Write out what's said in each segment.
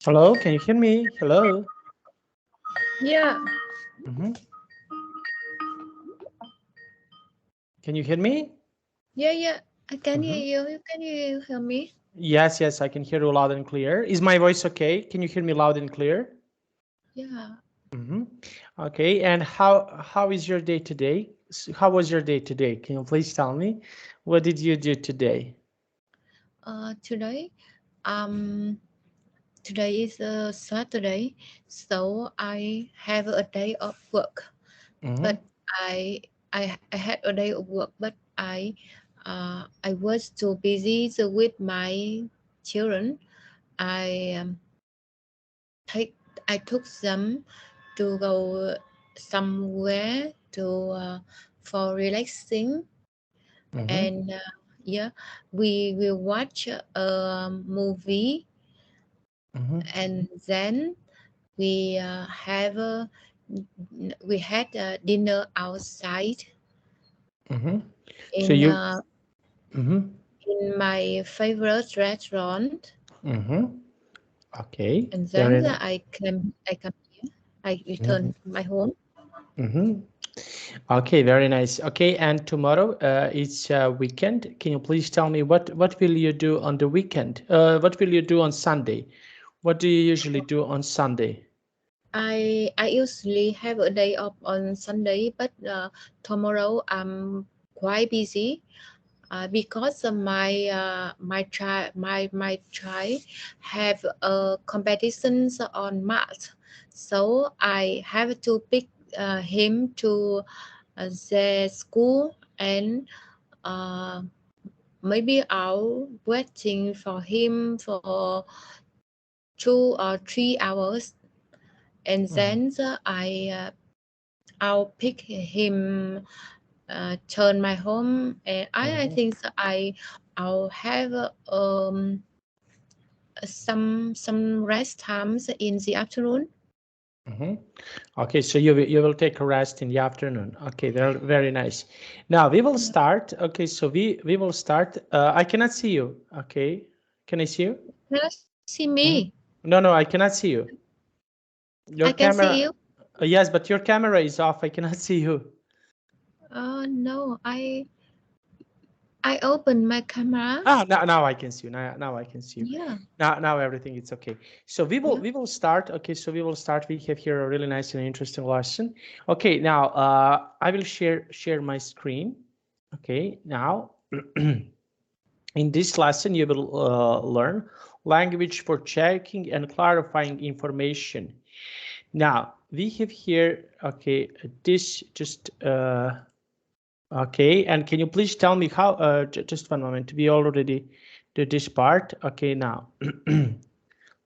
Hello, can you hear me? Hello. Yeah, Mhm. Can you hear me? yeah. I can hear Mhm. you. Can you hear me? Yes, yes, I can hear you loud and clear. Is my voice okay? Can you hear me loud and clear? Yeah. Mhm. Okay, and how is your day today? How was your day today? Can you please tell me? What did you do today? Today, um, today is a Saturday, so I have a day of work. Mm-hmm. But I had a day of work, but I was too busy so with my children. I take I took them to go somewhere to for relaxing Mm-hmm. and yeah, we will watch a movie Mm-hmm. and then we we had a dinner outside Mm-hmm. So in you. uh, Mm-hmm. in my favorite restaurant, Mm-hmm. Okay. and Very then nice. I come here, I Mm-hmm. return to my home. Mm-hmm. Okay, very nice. Okay, and tomorrow it's weekend. Can you please tell me what will you do on the weekend? What will you do on Sunday? What do you usually do on Sunday? I usually have a day off on Sunday, but tomorrow I'm quite busy because my child have competitions on math, so I have to pick him to the school, and uh, maybe I'll waiting for him for 2 or 3 hours, and Mhm, then I'll pick him, turn my home, and I mhm, think that I'll have some rest times in the afternoon. mhm. Okay, so you will take a rest in the afternoon. Okay, very very nice. Now we will Yeah. start. Okay, so we will start. I cannot see you. Okay, can I see you? Can you see me? Mhm. No, no, I cannot see you. I Your can see you. camera. Yes, but your camera is off. I cannot see you. No, I opened my camera. Ah, now I can see you. Now I can see you. Yeah, Now everything is okay. So yeah. we will start. Okay, so we will start. We have here a really nice and interesting lesson. Okay, now I will share my screen. Okay, now in this lesson you will learn language for checking and clarifying information. Now we have here. Okay, this just. Okay, and can you please tell me how, just one moment, we already did this part. Okay, now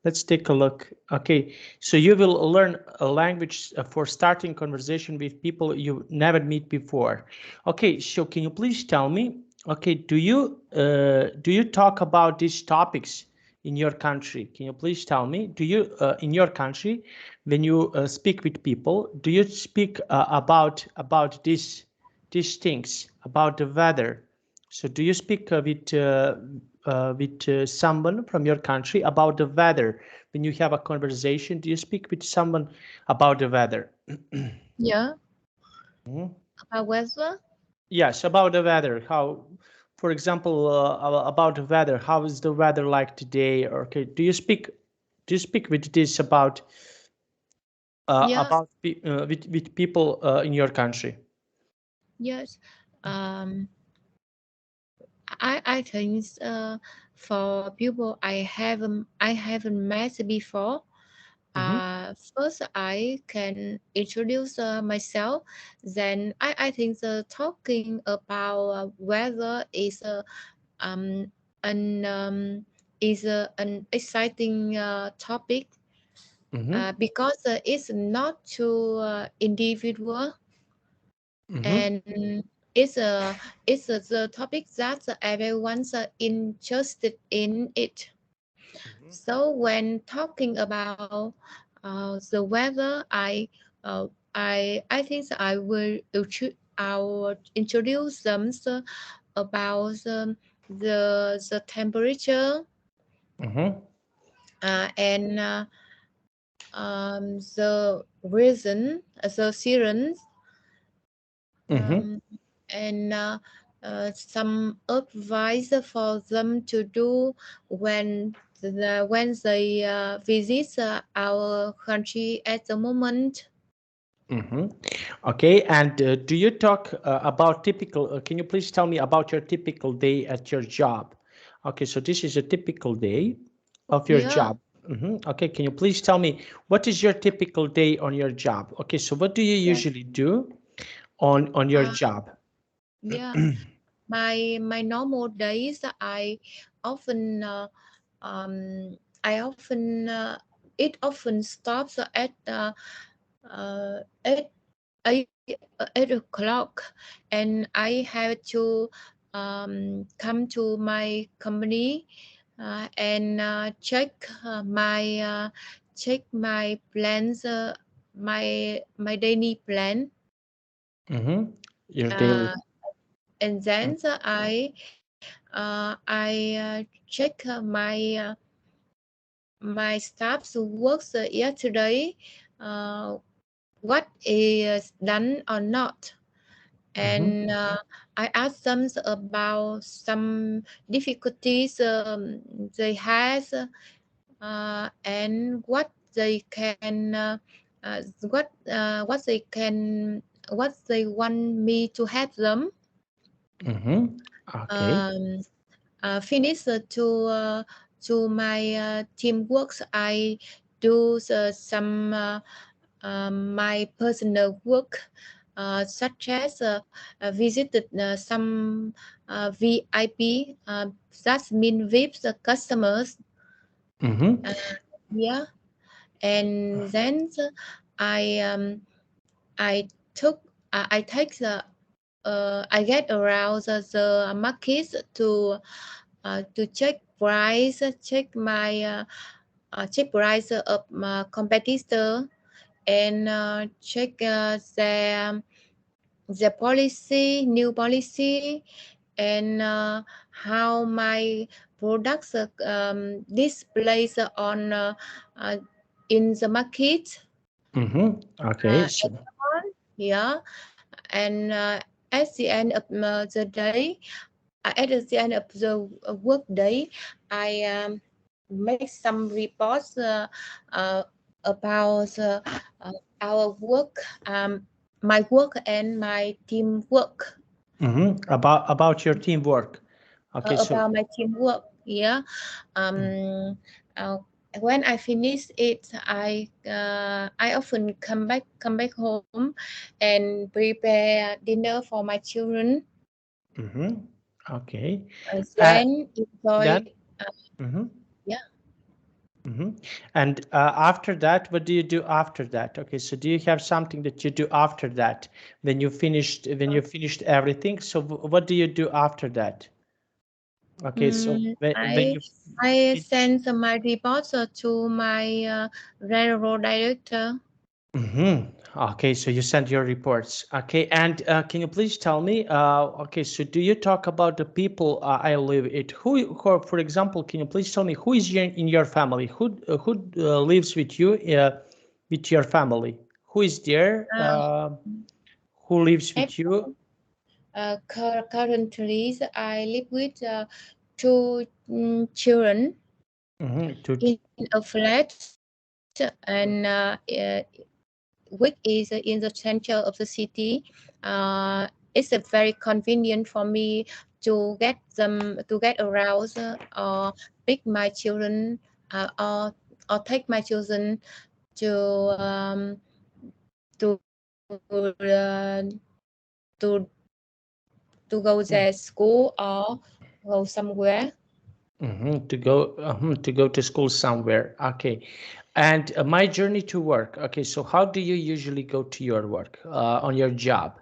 let's take a look. Okay, so you will learn a language for starting conversation with people you never meet before. Okay, so can you please tell me, okay, do you talk about these topics in your country? Can you please tell me, do you, in your country, when you speak with people, do you speak about these things about the weather? So do you speak with someone from your country about the weather? When you have a conversation, do you speak with someone about the weather? Yeah, Mhm. about weather. Yes, about the weather. How, for example, about the weather. How is the weather like today? Or okay, do you speak with this Yeah, with people in your country? yes. Um, I think for people I haven't met before. Mm-hmm. First, I can introduce myself. Then I think the talking about weather um, an an exciting topic Mm-hmm. because it's not too individual, Mm-hmm. and the topic that everyone's interested in it. So when talking about the weather, uh, I think that I will introduce them about the temperature, Mm-hmm. and the reason, the sirens, Mm-hmm. um, and some advice for them to do when they visit our country at the moment. Mm-hmm. Okay, and do you talk about typical? Can you please tell me about your typical day at your job? Okay, so this is a typical day of your Yeah. job. Okay, can you please tell me what is your typical day on your job? Okay, so what do you Yeah. usually do on your Uh, job? yeah. My normal days, often uh, um, I often it often stops at eight 8 o'clock, and I have to come to my company and check my plans, my daily plan, Mm-hmm. Your daily. uh, and then I check my staff's works yesterday, uh, what is done or not, Mm-hmm. and I asked them about some difficulties they has, and what they can, what they want me to help them Mm-hmm. Okay. um, finish to my teamwork. I do my personal work, such as visited some VIP, that mean VIPs customers. Mm-hmm. Uh, yeah, and then I um, I took I take the I get around the markets to check price, check price of competitor, and check the policy, new policy, and how my products displays on in the market. Mm-hmm. Okay. And So. so on. Yeah, and at the end of the day, at the end of the work day, I make some reports about our work, my work and my team work. About your teamwork. Okay. So. About my teamwork. Yeah. Um, uh, when I finish it, I often come back home and prepare dinner for my children. Mm-hmm. Okay. Uh, Then enjoy. then. Mm-hmm. Yeah. Mm-hmm. And after that, what do you do after that? Okay, so do you have something that you do after that when you finished everything? So what do you do after that? Okay, so when I you I finish. send my reports to my railroad director. Mm-hmm. Okay, so you send your reports. Okay, and can you please tell me? Okay, so do you talk about the people I live it? Who, for example, can you please tell me who is in your family? Who lives with your family? Who is there? Uh, Who lives at with you? Currently, I live with two children Mm-hmm. To. in a flat, and which is in the center of the city. It's very convenient for me to get around, or pick my children, or take my children to um, to to to go their school or go somewhere. To go to school somewhere. Okay, and my journey to work. Okay, so how do you usually go to your work on your job?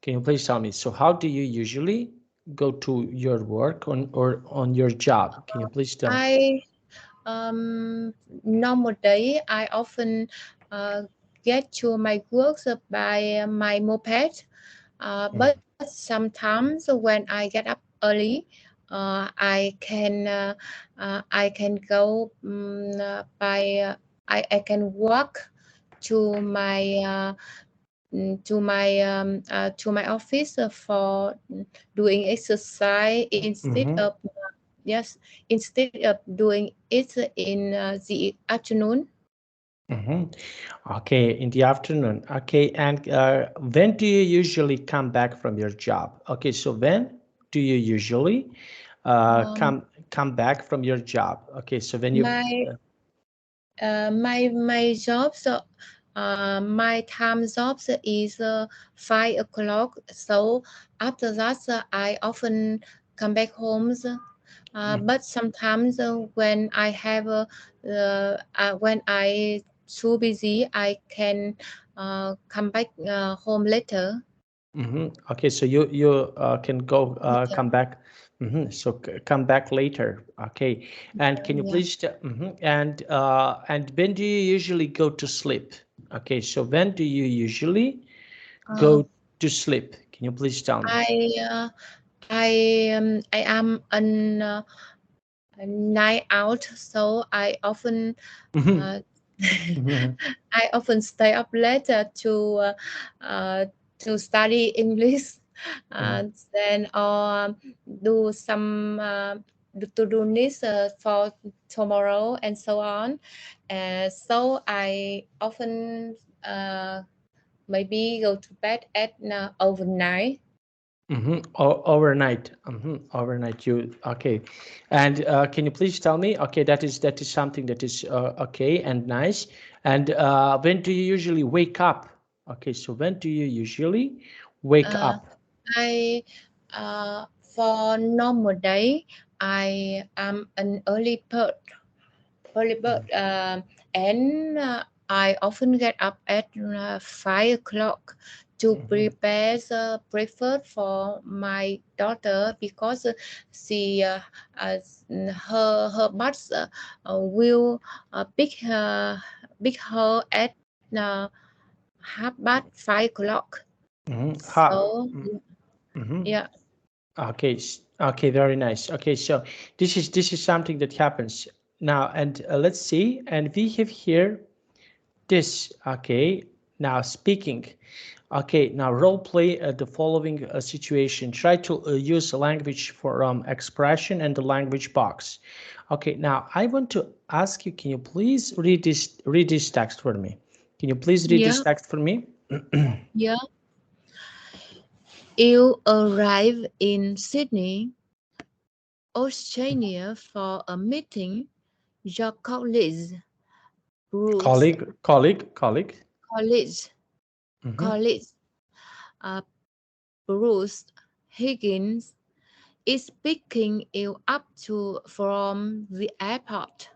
Can you please tell me? So how do you usually go to your work on your job? Can you please tell me? I Normal day, I often uh, get to my work by my moped. But sometimes when I get up early, I can go by I can walk to to my office for doing exercise instead Mm-hmm. of yes instead of doing it in the afternoon. Mm-hmm. Okay, in the afternoon. Okay, and when do you usually come back from your job? Okay, so when do you usually Um, come back from your job? Okay, so when you my my job my time jobs is 5 o'clock. So after that, I often come back home. But sometimes when I too busy, I can come back home later. Okay, so you can go Later. come back. So come back later. Okay, and can you Yeah. please and when do you usually go to sleep? Okay, so when do you usually Uh, go to sleep? Can you please tell me? I uh, I am a night out, so Mhm, uh, mhm, I often stay up later uh, to study English, mhm, then or do some to do this for tomorrow and so on. So I often maybe go to bed at overnight. Overnight. Overnight. You okay? And can you please tell me? Okay, that is something that is okay and nice. And when do you usually wake up? Okay, so when do you usually wake Uh, up? I for normal day I am an early bird, and I often get up at 5 o'clock to Mhm, prepare the breakfast for my daughter because uh, her boss will pick her at half past 5 o'clock. Ha. So Mm-hmm. yeah, Okay. Okay. Very nice. Okay. So this is something that happens now, and let's see. And we have here this. Okay. Now speaking. Okay, now role play the following situation. Try to use a language for expression and the language box. Okay, now I want to ask you, can you please read this text for me? Can you please read this yeah, text for me? yeah. You arrive in Sydney, Australia for a meeting. Your Bruce, Colleague. colleague, Mhm, colleague, uh, Bruce Higgins is picking you up from the airport.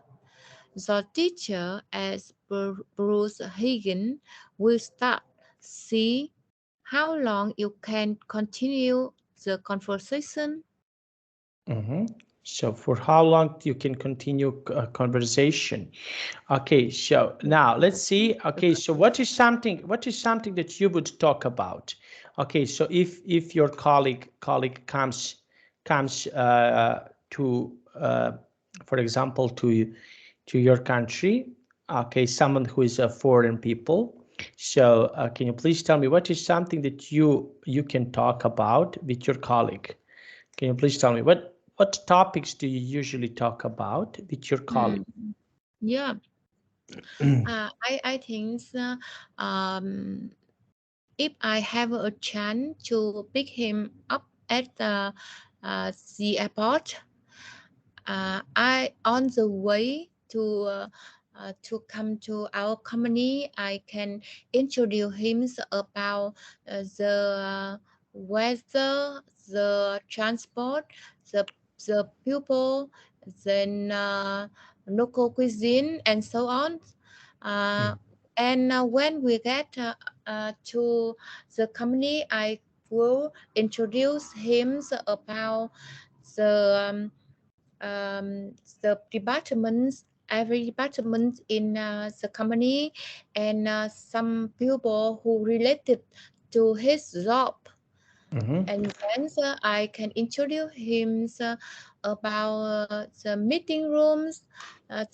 The teacher, as Bruce Higgins, will start. See how long you can continue the conversation. mhm. So for how long you can continue conversation? Okay, so now let's see. Okay, so what is something that you would talk about? Okay, so if your colleague comes to for example to your country, okay, someone who is a foreign people. So can you please tell me what is something that you can talk about with your colleague? Can you please tell me what topics do you usually talk about with your colleague? Hmm. Yeah, I think um, if I have a chance to pick him up at the airport, I on the way to come to our company, I can introduce him about the weather, the transport, the the people, then local cuisine, and so on. Uh, and when we get to the company, I will introduce him about the um, the departments, every department in the company, and some people who related to his job. And then I can introduce him about the meeting rooms,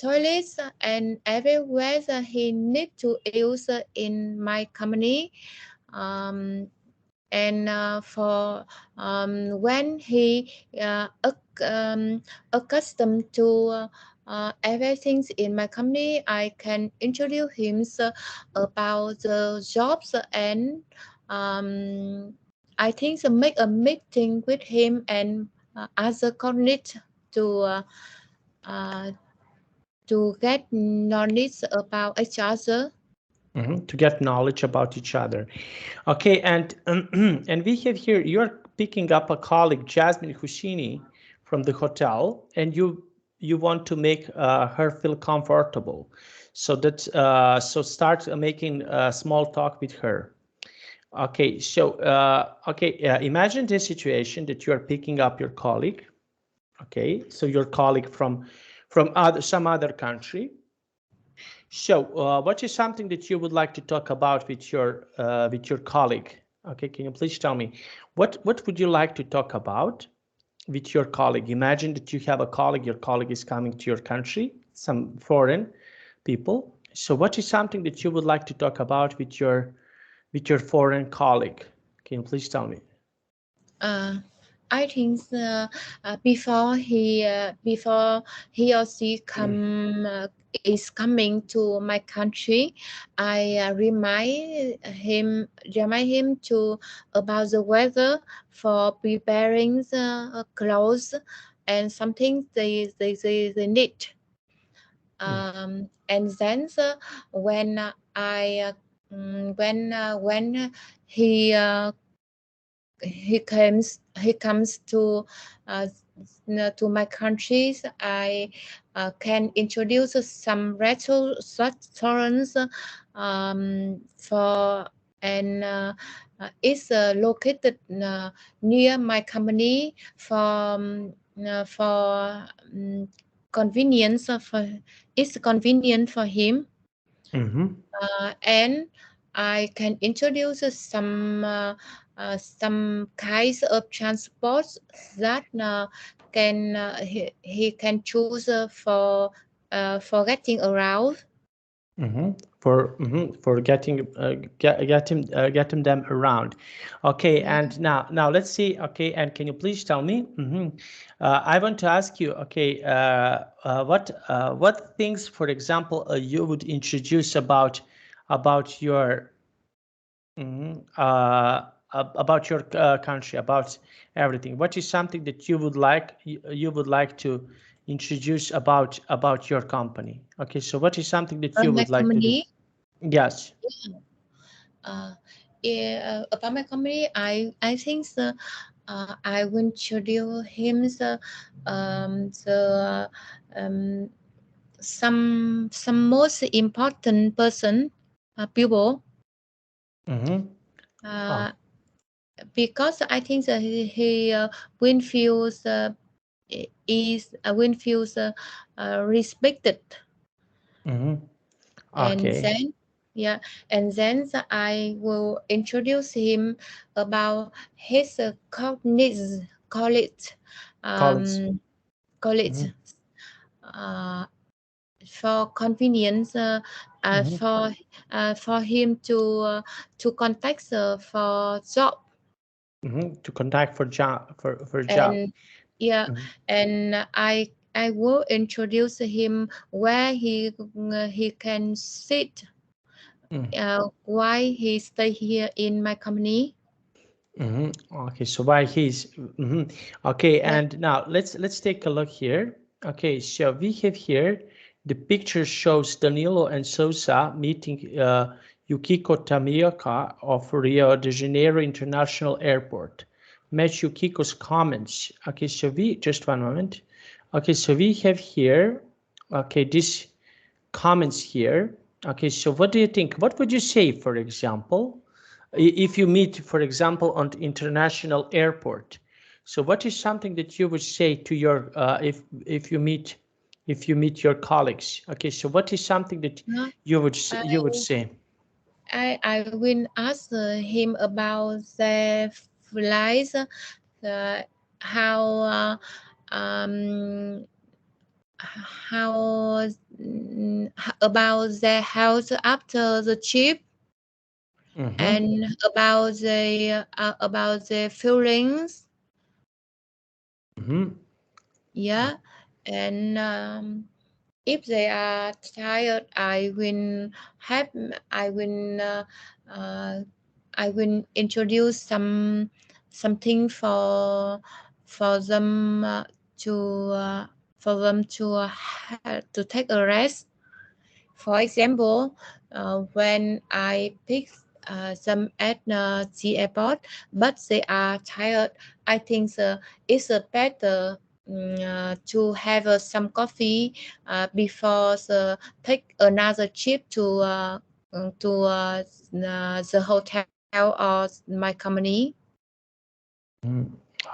toilets, and everywhere he need to use in my company. Um, and for when he accustomed to everything in my company, I can introduce him about the jobs, and um, I think make a meeting with him and other colleagues to uh, uh, to get knowledge about each other. To get knowledge about each other. Okay, and and we have here, you're picking up a colleague, Jasmine Hushini, from the hotel, and you want to make her feel comfortable. So that so start making a small talk with her. Okay, so imagine this situation that you are picking up your colleague. Okay, so your colleague from some other country. So, what is something that you would like to talk about with your colleague? Okay, can you please tell me what would you like to talk about with your colleague? Imagine that you have a colleague. Your colleague is coming to your country, some foreign people. So, what is something that you would like to talk about with your foreign colleague? Can you please tell me? Uh, I think before he or she is coming to my country, I remind him to about the weather for preparing the clothes and something they need. And then when I when he comes uh, to my countries, I can introduce some restaurants for and it's located near my company for convenience for it's convenient for him. Mm-hmm. And I can introduce some kinds of transport that he can choose for getting around. For getting getting them around. Okay, Yeah. and now let's see. Okay, and can you please tell me? I want to ask you. Okay, what things, for example, you would introduce about your about your country, about everything. What is something that you would like to introduce about your company? Okay, so what is something that you My would like to do? company. Yes. Uh, yeah, about my company, I think I will introduce him the um, some most important person people Mm-hmm. uh, Oh. because I think that he Winfield's is Winfield's respected. Mm-hmm. And Okay. then yeah, and then I will introduce him about his college College. um, college Mm-hmm. uh, for convenience Mm-hmm. for him to contact for job. To contact for job. And yeah, Mm-hmm. and I will introduce him where he can sit why he stay here in my company. Okay, so why okay, Yeah. and now let's take a look here. Okay, so we have here the picture shows Danilo and Sousa meeting Yukiko Tamioka of Rio de Janeiro International Airport. Match Yukiko's comments. Okay, so we just one moment. Okay, so we have here. Okay, this comments here. Okay, so what do you think? What would you say, for example, if you meet, for example, on the international airport? So what is something that you would say to your if you meet your colleagues? Okay, so what is something that No, you would I say? I will ask him about their flights, uh, how um, how about the house after the trip, Mm-hmm. and about the feelings. Mm-hmm. Yeah, and if they are tired, have I will uh, I will introduce something for them to uh, to take a rest. For example, when I pick them at the airport, but they are tired, I think it's better to have some coffee before take another trip to the hotel or my company. Mm.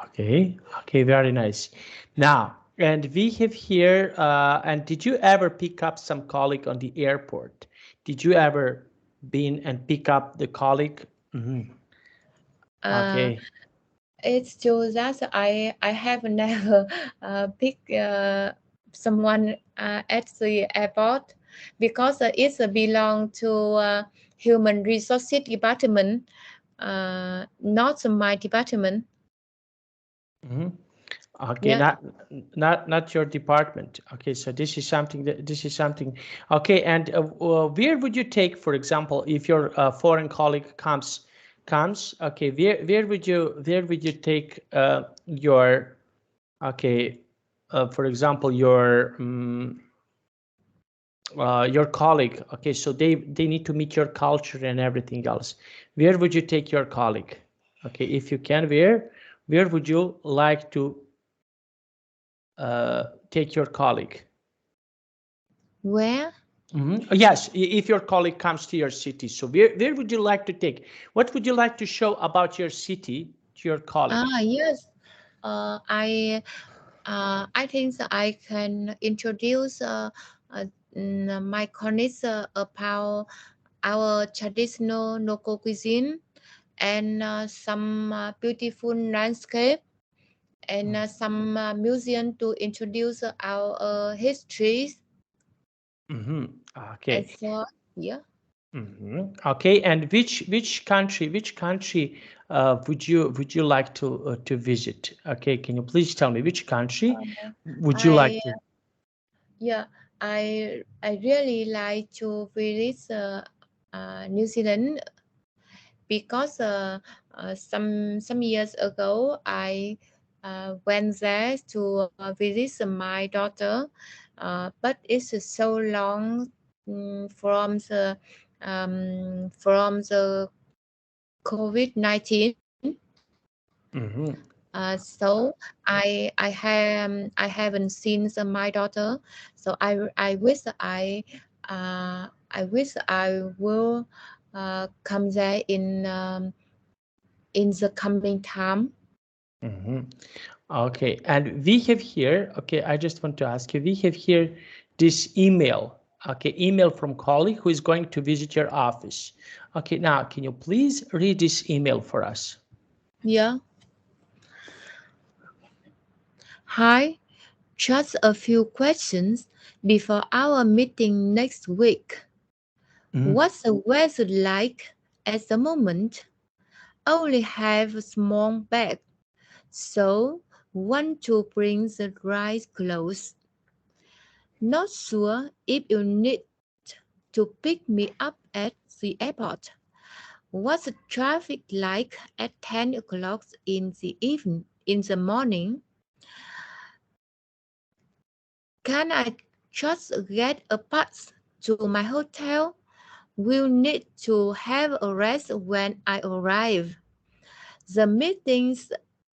Okay, okay, very nice. Now, and we have here, and did you ever pick up some colleague on the airport? Did you ever been and pick up the colleague? Mhm. Uh, Okay. it's true that I have never picked someone at the airport because it's belong to human resources department, not my department. Mhm. Okay, Yeah. not your department. Okay, so this is something that this is something. Okay, and where would you take, for example, if your foreign colleague comes? Okay, where would you take your okay, for example, your colleague. Okay, so they need to meet your culture and everything else. Where would you take your colleague? Okay, if you can, where would you like to take your colleague? Where? Yes, if your colleague comes to your city, so where would you like to take? What would you like to show about your city to your colleague? Yes. I think that I can introduce uh, my colleagues about our traditional local cuisine and some beautiful landscape and some museum to introduce our histories Mm-hmm. and Okay. so yeah. Okay, and which country would you like to visit? Okay, can you please tell me which country would you like I to? Yeah, I really like to visit New Zealand because some years ago I went there to visit my daughter, but it's so long from the COVID-19. Mm-hmm. So I haven't seen my daughter, so I wish I will come there in the coming time. Mm-hmm. Okay, and we have here, okay, I just want to ask you, we have here this email, okay, email from colleague who is going to visit your office. Okay, now can you please read this email for us? Yeah. Hi, just a few questions before our meeting next week. Mhm. What's the weather like at the moment? Only have a small bag, so want to bring the right clothes. Not sure if you need to pick me up at the airport. What's the traffic like at 10 o'clock in the morning? Can I just get a bus to my hotel? Will need to have a rest when I arrive. The meeting's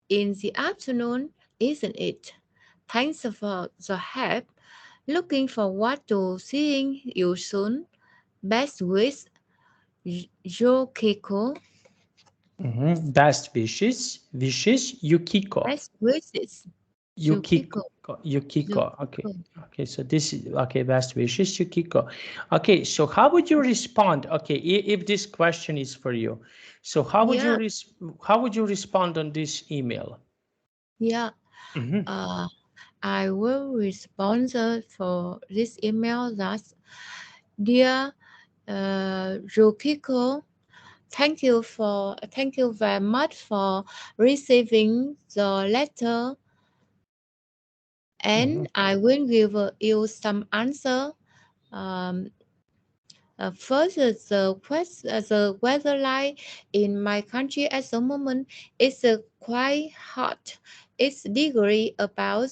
in the afternoon, isn't it? Thanks for the help. Looking forward to seeing you soon. Best wishes, Yukiko. Best wishes, Yukiko. Best wishes, Yukiko. Yukiko. Yukiko. Okay. So this is okay. Best wishes, Yukiko. Okay. So how would you respond? Okay, if this question is for you, so how would Yeah. you respond on this email? Yeah. I will respond for this email that, dear Yukiko, thank you very much for receiving the letter, and I will give you some answer. Um, First, the weather line in my country at the moment is quite hot. It's degree about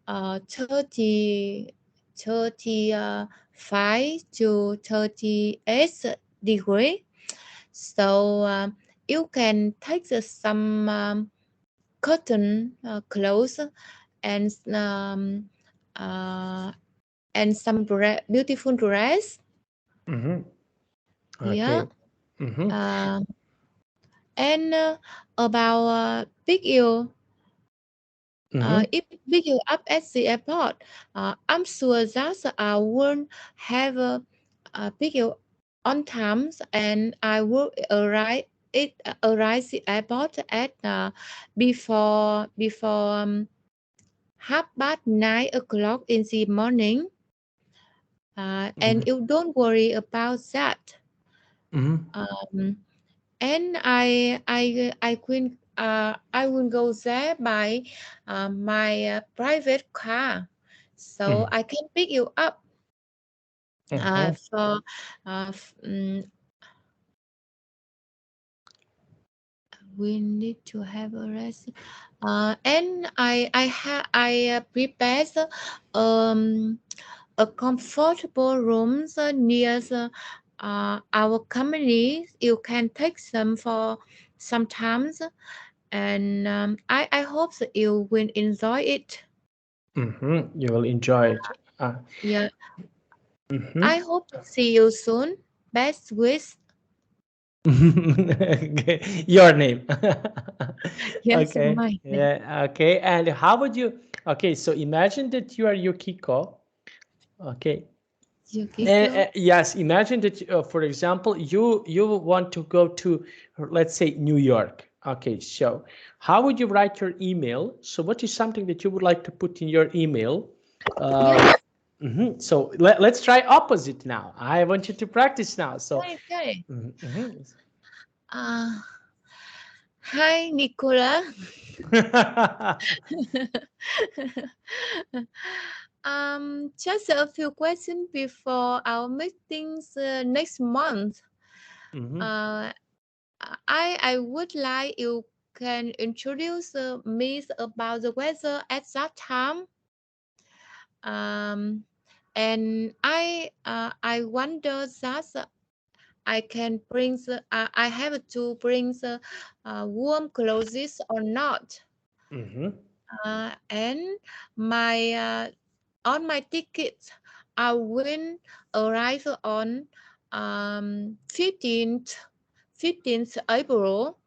30, 35 to 38 degree. So you can take some cotton clothes and uh, some beautiful dress. Yeah. Okay. Mm-hmm. And about pick you if pick you up at the airport, I'm sure that I won't have pick you on time, and I will arrive the airport at before 9:30 in the morning. And you don't worry about that. Um, and I will go there by my private car, so I can pick you up. For we need to have a rest. And I prepared um a comfortable rooms near our company. You can take some for sometimes, and I hope that you will enjoy it. You will enjoy it. Yeah, I Mhm. hope to see you soon. Best wish. Okay. Your name. Yes, Okay. my name. Yeah. Okay. And how would you? Okay. So imagine that you are Yukiko. Okay. Yukiko. Yes. Imagine that, for example, you want to go to, let's say, New York. Okay. So how would you write your email? So what is something that you would like to put in your email? Uh, Yeah. So let's try opposite now. I want you to practice now. So. Okay. Mhm. Uh, Hi, Nicola. Just a few questions before our meetings next month. Mhm. Uh, I would like you can introduce me about the weather at that time. Um, and I wonder that I can bring I have to bring the warm clothes or not. Mhm. And my on my tickets, I will arrive on 15th April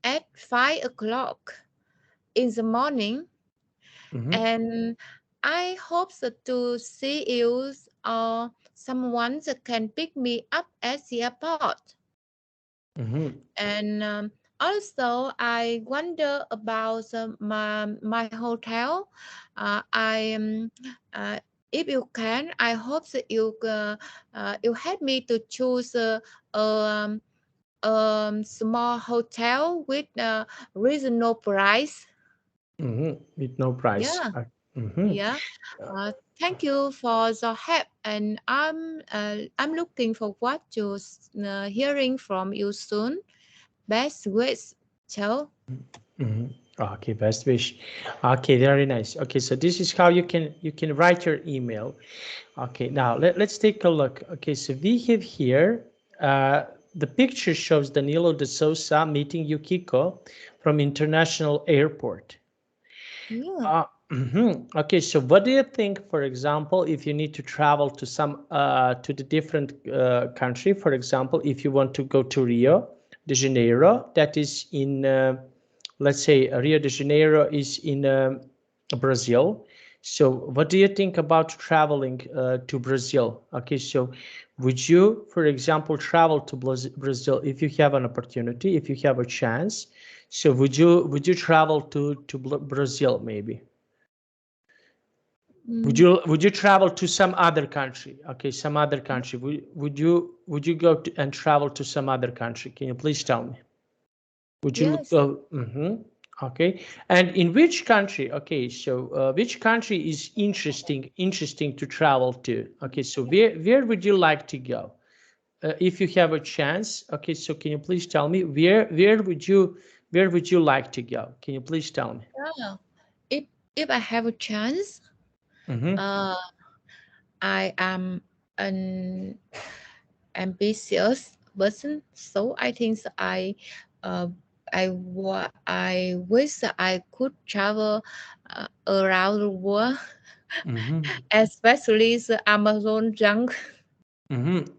at 5 o'clock in the morning, Mhm. and I hope to see you or someone that can pick me up at the airport. Mhm. And also, I wonder about my hotel. I If you can, I hope that you help me to choose a small hotel with reasonable price. With no price. Yeah, Mhm. yeah. Thank you for the help, and I'm looking forward to hearing from you soon. Best wishes. Ciao. Mhm. Okay, best wish. Okay, very nice. Okay, so this is how you can write your email. Okay, now let's take a look. Okay, so we have here the picture shows Danilo de Sousa meeting Yukiko from International Airport. Yeah. Okay, so what do you think, for example, if you need to travel to to the different country, for example, if you want to go to Rio de Janeiro, that is in, let's say, Rio de Janeiro is in Brazil. So what do you think about traveling to Brazil? Okay, so would you, for example, travel to Brazil if you have an opportunity, if you have a chance? So would you travel to Brazil maybe? Would you travel to some other country? Okay, some other country. Would you go and travel to some other country? Can you please tell me? Would you Yes. go? Okay. And in which country? Okay, so which country is interesting to travel to? Okay, so where would you like to go if you have a chance? Okay, so can you please tell me where would you like to go? Can you please tell me? Yeah. If if I have a chance, Mm-hmm. uh, I am an ambitious person, so I think uh, I wish I could travel around the world, Mm-hmm. especially the Amazon jungle.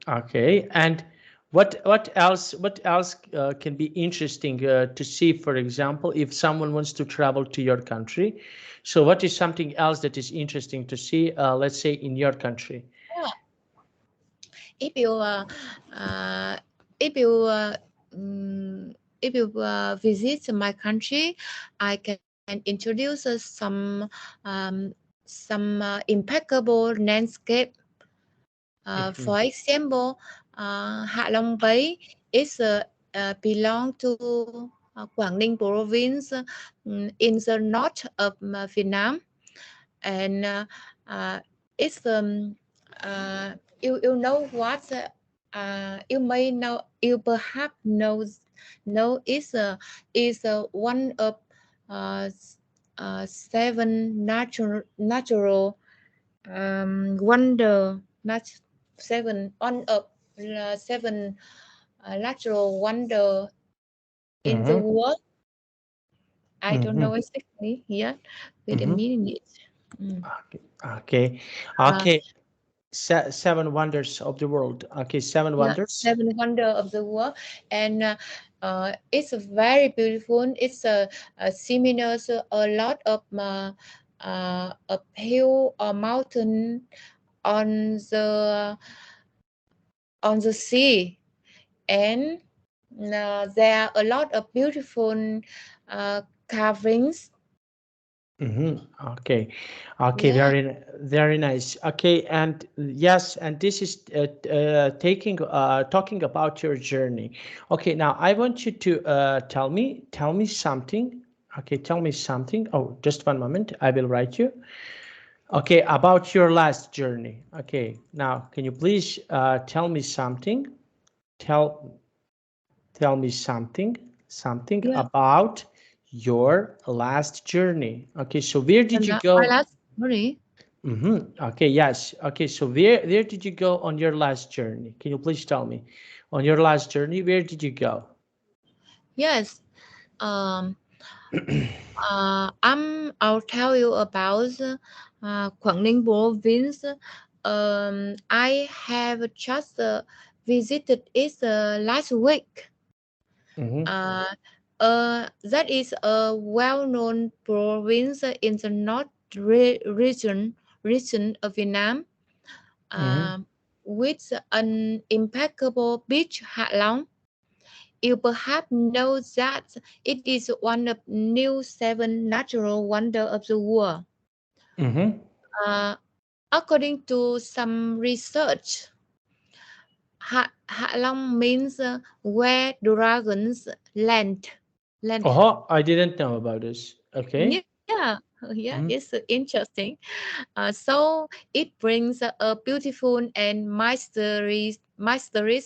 Okay. And what else can be interesting to see, for example, if someone wants to travel to your country? So what is something else that is interesting to see, let's say in your country? Yeah. If you uh, if you if you visit my country, I can introduce some impeccable landscape. Mhm, For example, Hạ Long Bay is belong to Quảng Ninh province in the north of Vietnam, and uh, it's you know what you may know, you perhaps know is one of uh, seven natural wonder nat- seven one of seven natural wonder in the mhm, world. I don't mhm, know exactly yet. Wait a mhm. minute. Mm. Okay, okay, Uh, okay. Seven wonders of the world. Okay, seven yeah, wonders. seven wonder of the world, and it's very beautiful. It's a similar to a lot of a hill or mountain on the sea, and there are a lot of beautiful carvings. Okay, okay, Yeah, very nice. Okay, and yes, and this is talking about your journey. Okay, now I want you to tell me something. Okay, tell me something. Oh, just one moment. I will write you. Okay, about your last journey. Okay, now can you please tell me something? Tell tell me something yeah. about your last journey. Okay, so where did And you my go? last story. Okay, yes. Okay, so where did you go on your last journey? Can you please tell me? On your last journey, where did you go? Yes. Um. I'll tell you about Quảng Ninh province. I have just visited it last week. Mm-hmm, Uh, that is a well-known province in the north region of Vietnam, mm-hmm, uh, with an impeccable beach Hạ Long. You perhaps know that it is one of new seven natural wonders of the world. mm-hmm, Uh, According to some research, Hạ Long means where dragons land. Land. Oh, I didn't know about this. Okay. Yeah, yeah, it's Mm-hmm, interesting. So it brings a beautiful and mysterious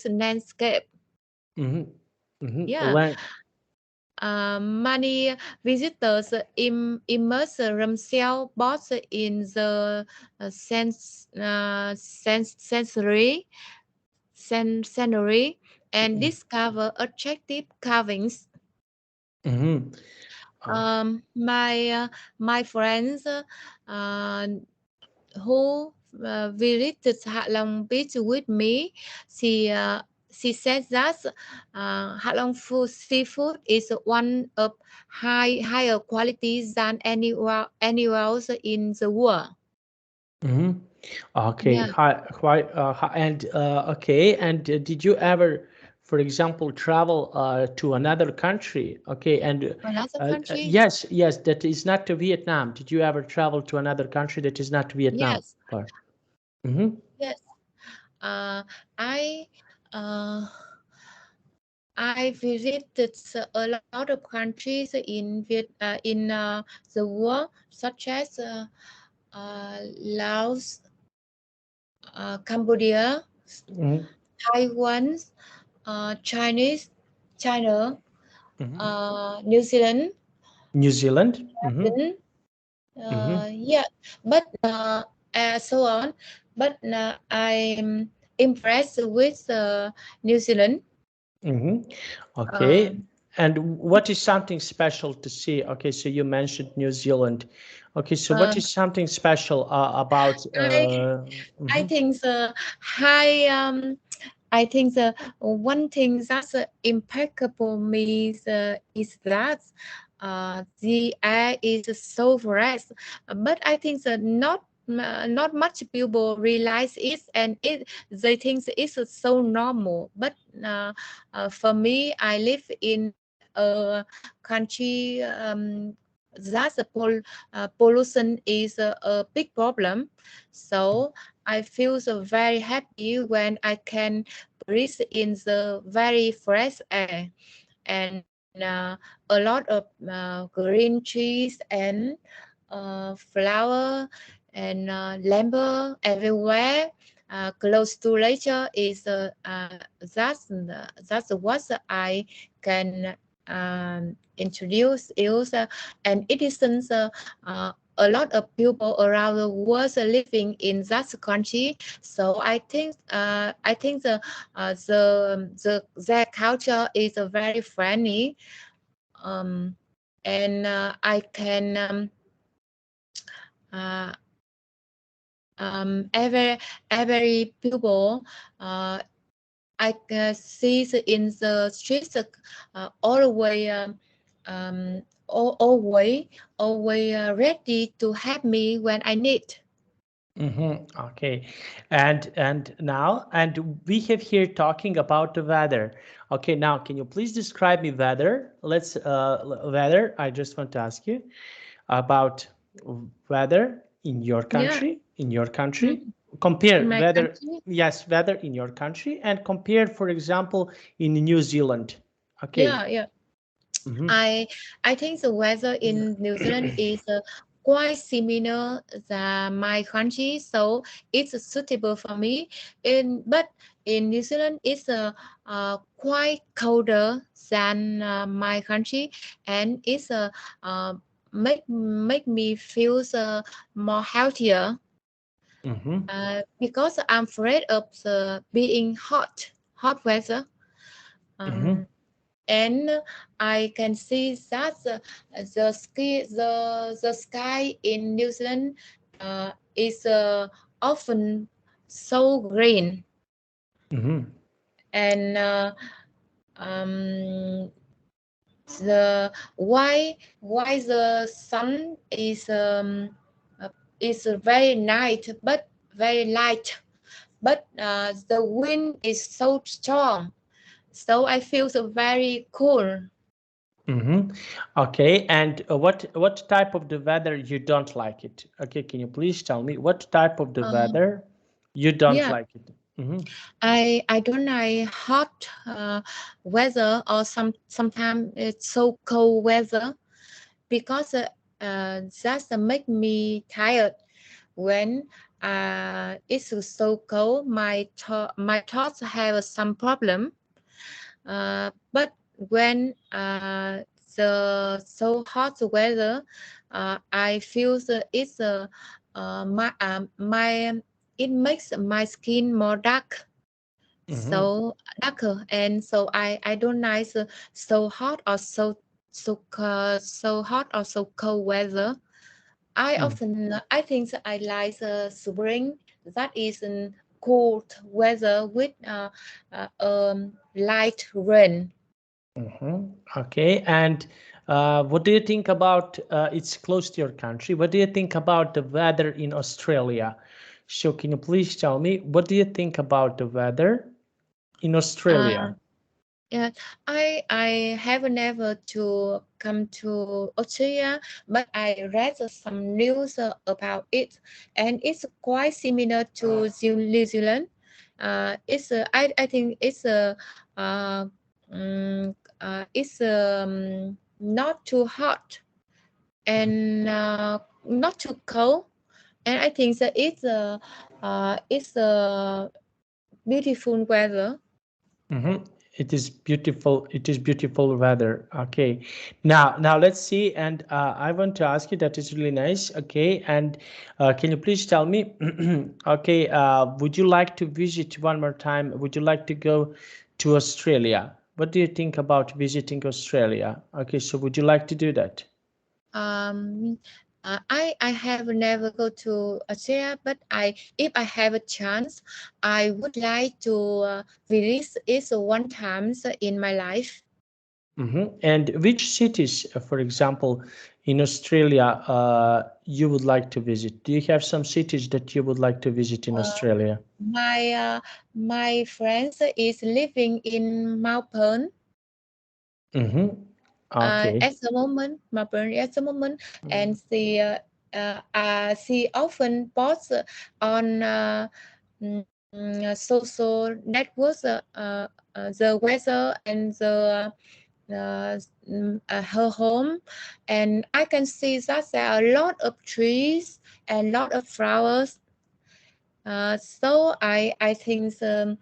landscape. mm-hmm, mm-hmm. Yeah, many visitors immerse themselves both in the scenery and discover attractive carvings. Mm-hmm. My my friends who visited Hạ Long Beach with me, she she said that Halong food seafood is one of higher quality than anywhere else in the world. Mm-hmm. Okay. Yeah, Okay. And did you ever, for example, travel to another country? Okay. And another country. yes, yes, that is not to Vietnam. Did you ever travel to another country that is not Vietnam? Yes, Or, mm-hmm. yes. Uh, I uh, I visited a lot of countries in the world, such as Laos, Cambodia, Mm-hmm. Taiwan, Chinese, China, Mm-hmm. New Zealand, New Zealand. Mm-hmm. Britain, Mm-hmm. yeah, but so on. But I'm impressed with New Zealand. Mm-hmm. Okay. Um, And what is something special to see? Okay, so you mentioned New Zealand. Okay, so what uh, is something special about? I I Mhm, think the high I think the one thing that's impeccable me is that the air is so fresh, but I think that not much people realize it, and they think it's so normal. But for me, I live in a country that the pollution is a big problem, so I feel so very happy when I can breathe in the very fresh air, and a lot of green trees and flower and lumber everywhere. Close to nature is that's what I can introduce is and it isn't a lot of people around the world are living in that country. So I think their culture is very friendly, um, and I can uh, every people I see in the streets all the way always ready to help me when I need. okay, and now we have here talking about the weather. Okay, now can you please describe me weather? Let's weather. I just want to ask you about weather in your Yeah, country. In your country, mm, in compare my weather. country. Yes, weather in your country, and compare, for example, in New Zealand. Okay. Yeah, yeah. Mm-hmm. I I think the weather in New Zealand is quite similar than my country, so it's suitable for me. But in New Zealand, it's quite colder than my country, and it's make me feel more healthier Mm-hmm. because I'm afraid of being hot weather. Mm-hmm. Um, and I can see that the sky in New Zealand is often so green, Mm-hmm. and um, the why the sun uh, is very night but very light, but the wind is so strong, so I feel so very cool. Mm-hmm. Okay, and what type of the weather you don't like it? Okay, can you please tell me what type of the Uh, weather you don't yeah, like it? Mm-hmm. I don't like hot weather or sometimes it's so cold weather because that make me tired when it's so cold. My thoughts have some problem. But when the so hot weather, I feel it's my it makes my skin more dark, Mm-hmm. so darker, and so I don't like so hot or so hot or so cold weather. I think that I like the spring that is cold weather with light rain. Okay, and what do you think about? It's close to your country. What do you think about the weather in Australia? So, can you please tell me what do you think about the weather in Uh, Australia? yeah, I have never to come to Australia, but I read some news about it, and it's quite similar to New Zealand. I think uh, it's not too hot and not too cold, and I think that it's a beautiful weather. Mm-hmm. It is beautiful. It is beautiful weather. Okay. Now let's see. And I want to ask you. That is really nice. Okay. And can you please tell me? Okay. Would you like to visit one more time? Would you like to go to Australia? What do you think about visiting Australia? Okay. So would you like to do that? Um, I have never go to Australia, but if I have a chance, I would like to visit it one time in my life. And which cities, for example, in Australia, you would like to visit? Do you have some cities that you would like to visit in Uh, Australia? my friends is living in Melbourne. Mm-hmm. Okay. At the moment, Melbourne at the moment, and she often posts on social networks the weather and her home, and I can see that there are a lot of trees and lot of flowers. So I think uh,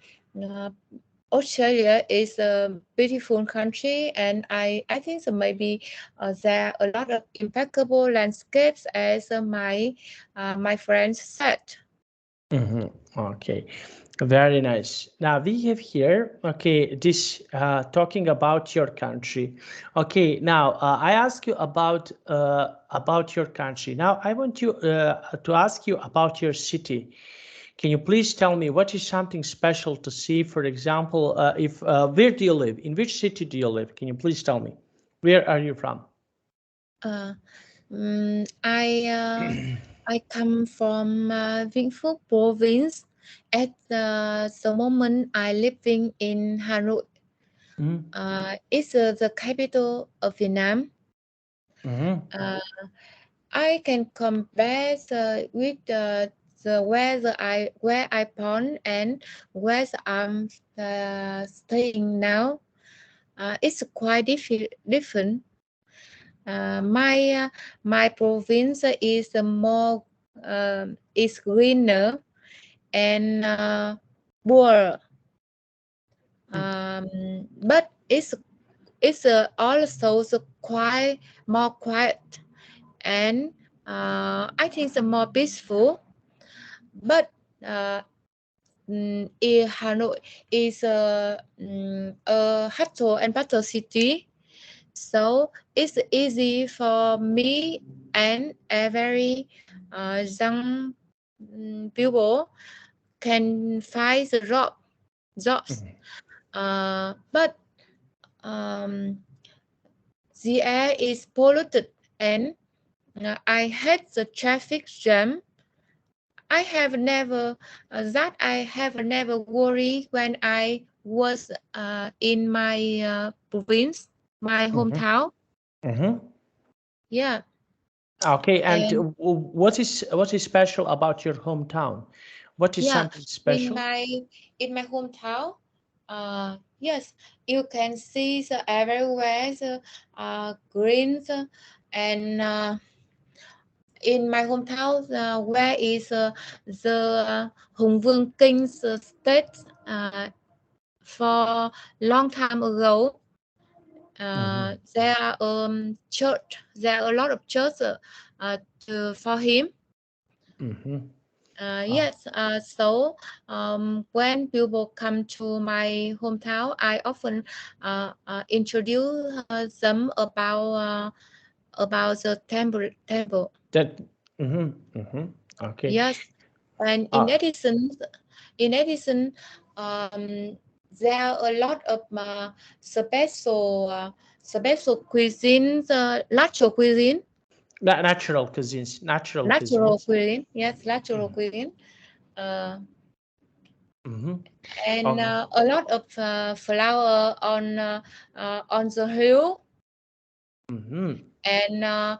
Australia is a beautiful country, and I think so maybe there are a lot of impeccable landscapes, as my friends said. Mm-hmm. Okay. Very nice. Now we have here, okay, this talking about your country. Okay, now I ask you about your country. Now I want you to ask you about your city. Can you please tell me what is something special to see? For example, if where do you live? In which city do you live? Can you please tell me? Where are you from? Uh, mm, I uh, I come from Vĩnh Phúc province. At the moment, I living in Hanoi. Mm-hmm. It's the capital of Vietnam. Mm-hmm. Uh, I can compare with the where I born and where I'm staying now. It's quite different. My province is more is greener and poorer, but it's also quite more quiet, and I think it's more peaceful. But Hanoi is a hustle and bustle city, so it's easy for me and a very young people can find the jobs. But um, the air is polluted, and I hate the traffic jam. I have never worried when I was in my province, my Mm-hmm. hometown. Mm-hmm. Yeah, Okay, and and what is special about your hometown? What is yeah, something in special? my in my hometown, yes, you can see the everywhere the greens and in my hometown where is the Hùng Vương King's state for long time ago. Mm-hmm. There are church. There are a lot of church for him. Mm-hmm. Yes. So when people come to my hometown, I often introduce them about the temple. That. Mm-hmm. Mm-hmm. Okay. Yes. And in Uh, addition, In addition, there are a lot of special cuisines, natural cuisine. Natural cuisines, natural Natural cuisines. cuisine, yes, natural cuisine. Uh, Mm-hmm. and Oh, a lot of flower on the hill, mm-hmm. and uh,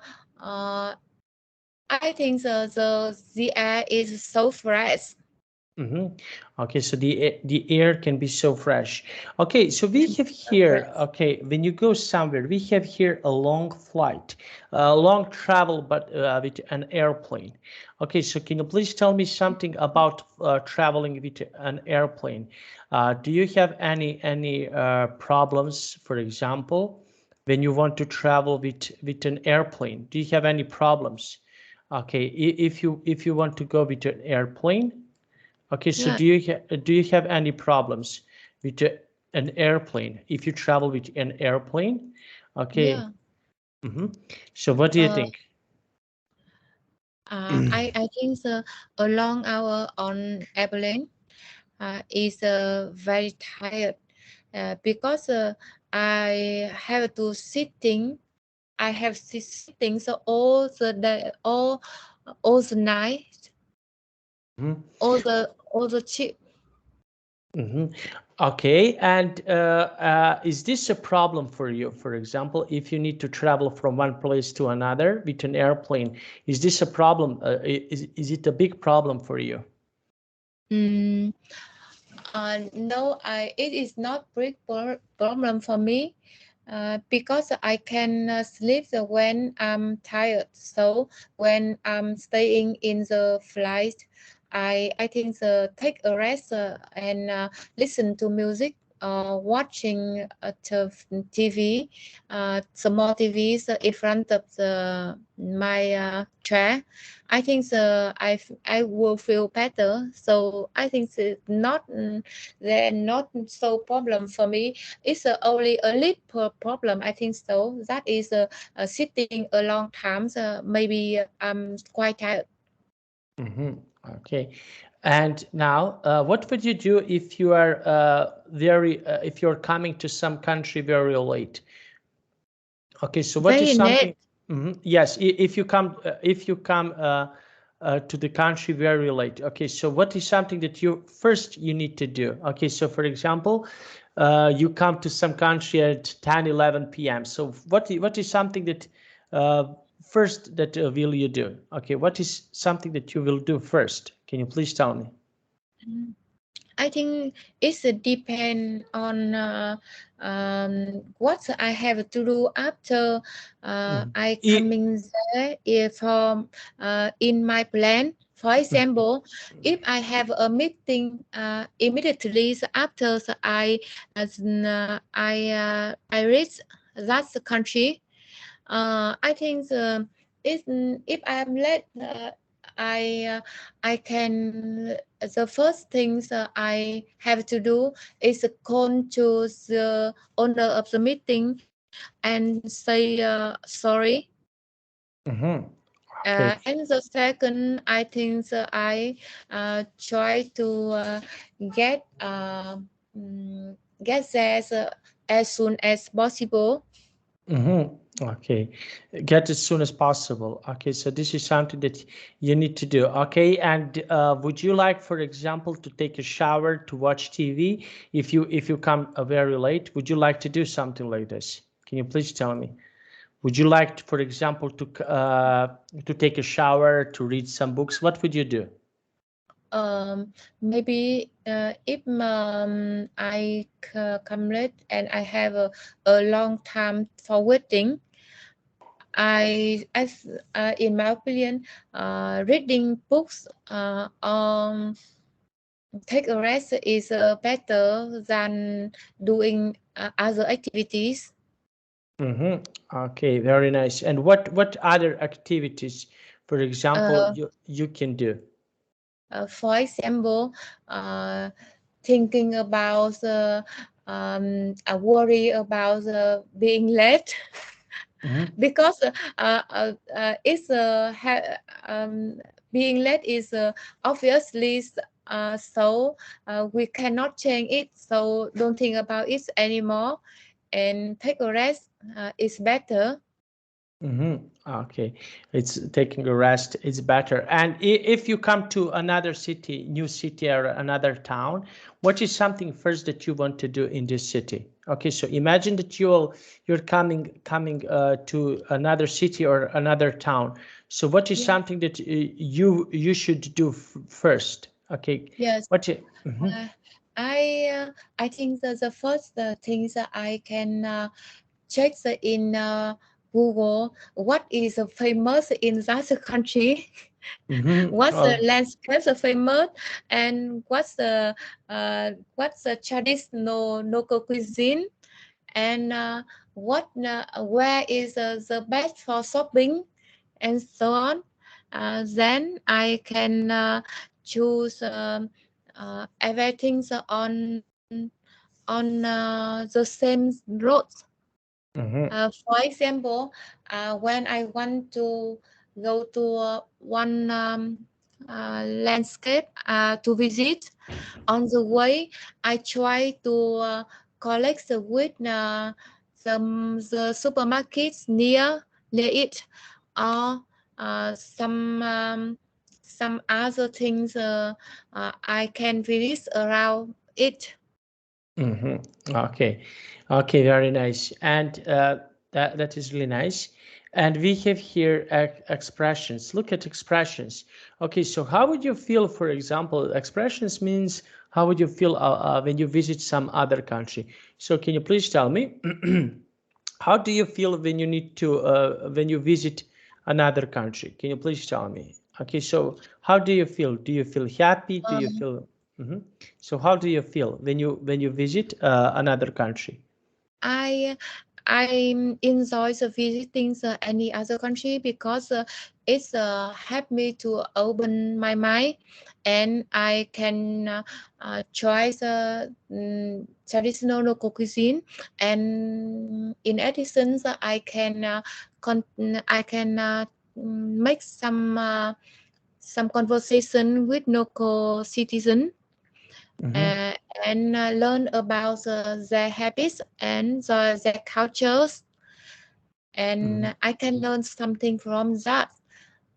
I think the air is so fresh. Mm-hmm. Okay, so the air can be so fresh. Okay, so we have So here, fresh. okay, when you go somewhere, we have here a long flight, a long travel, but with an airplane. Okay, so can you please tell me something about traveling with an airplane? Do you have any problems, for example, when you want to travel with an airplane? Do you have any problems? Okay, if you want to go with an airplane. Okay, so Yeah, do you have any problems with an airplane if you travel with an airplane? Okay. yeah. Mm-hmm. So what do you Uh, think? I think a long hour on airplane is very tired, because I have to sitting. I have sitting so all the day, all the night, Mm-hmm. all the chip. Mm-hmm. Okay, and is this a problem for you? For example, if you need to travel from one place to another with an airplane, is this a problem? Is it a big problem for you? Mm, no, it is not big problem for me, because I can sleep when I'm tired. So when I'm staying in the flight, I think take a rest, and listen to music, watching TV, small TVs in front of my chair. I think I will feel better. So I think it's not they're not so problem for me. It's only a little problem. I think so. That is sitting a long time. Maybe I'm quite tired. Mm-hmm. Okay. And now, what would you do if you are if you're coming to some country very late? Okay, so what is Very net. something? Mhm. Yes, if you come to the country very late. Okay, so what is something that you need to do? Okay, so for example, you come to some country at 10, 11 p.m. So what is something that uh, first that will you do? Okay, what is something that you will do first? Can you please tell me? I think it's depend on what I have to do after Mhm. I I- coming there. If in my plan, for example, if I have a meeting immediately after, I reach that country, I think if I'm late, I uh, I can. The first things I have to do is call to the owner of the meeting and say sorry. Mhm. Okay. And the second, I think I try to get mm, get there as soon as possible. Mm-hmm. Okay, get as soon as possible. Okay, so this is something that you need to do. Okay, and would you like, for example, to take a shower to watch TV if you come very late? Would you like to do something like this? Can you please tell me? Would you like, for example, to take a shower to read some books? What would you do? Maybe if come late and I have a long time for waiting, in my opinion, reading books take a rest is better than doing other activities. Mm-hmm. Okay, very nice. And what other activities, for example, Uh, you can do? for example, uh, thinking about I worry about being late Mm-hmm. because it's being late is obviously so we cannot change it. So don't think about it anymore and take a rest. It's better. Okay, it's taking a rest. It's better. And if you come to another city, new city or another town, what is something first that you want to do in this city? Okay, so imagine that you're coming to another city or another town. So what is Yeah. something that you should do first? Okay, Yes. what you? Uh, I think that the first things that I can check in Google what is famous in that country, what's the Oh, landscape famous, and what's the traditional local cuisine, and what where is the best for shopping, and so on. Then I can choose everything on the same road. For example, when I want to go to one landscape to visit, on the way, I try to collect with the supermarkets near it, or some other things I can visit around it. Okay, okay, very nice, and that is really nice. And we have here expressions. Look at expressions. Okay, so how would you feel, for example, expressions means how would you feel when you visit some other country? So can you please tell me how do you feel when you need to when you visit another country? Can you please tell me? Okay, so how do you feel? Do you feel happy? Do you Um, feel? Mhm. So how do you feel when you visit another country? I I enjoy the visiting any other country because it's help me to open my mind, and I can try the traditional local cuisine, and in addition I can make some conversation with local citizen, Mm-hmm. uh, and learn about their habits and their cultures, Mm-hmm. and I can learn something from that.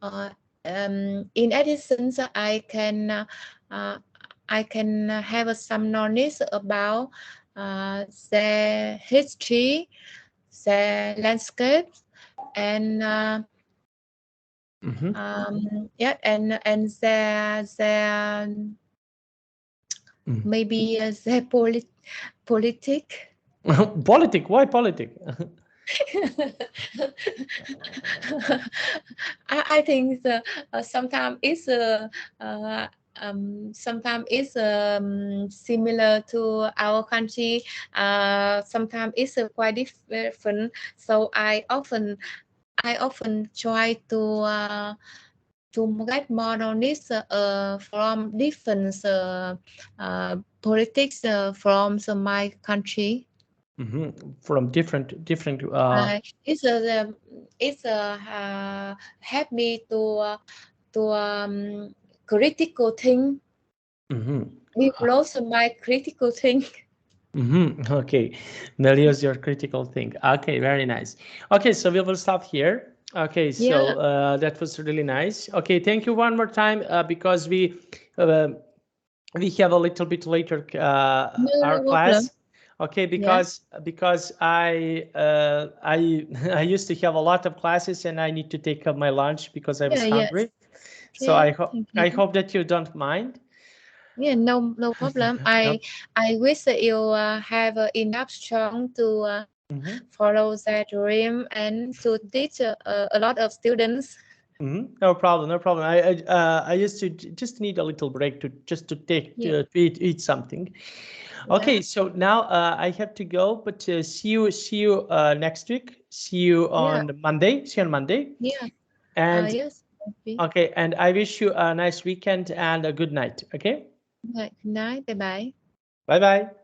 Uh, in addition, uh, I can have some knowledge about their history, their landscapes, and Mm-hmm. yeah, and their maybe their politic. Politic? Why politic? I think uh, sometimes it's similar to our country. Sometimes it's quite different. So I often try to get more knowledge from different politics from my country. From different. Uh, it's a it's help me to critical thing. Mm-hmm. Develop my critical thing. Okay, Melios, your critical thing. Okay, very nice. Okay, so we will stop here. Okay, Yeah. so that was really nice. Okay, thank you one more time because uh, we have a little bit later No, our no problem. class. Okay, Yeah. because I I used to have a lot of classes and I need to take up my lunch because I was Yeah. Yes. hungry. So Okay. Thank I you. hope that you don't mind. Yeah. No problem. No. I wish that you have enough strong to Mhm. follow their dream and to teach a lot of students. No problem, no problem. I used to just need a little break to just to take Yeah. to eat something. Yeah. Okay, so now I have to go, but see you next week. See you Yeah. on Monday. See you on Monday. Yeah. And Yes. Maybe. okay, and I wish you a nice weekend and a good night. Okay, Right. Good night. Bye bye. bye bye.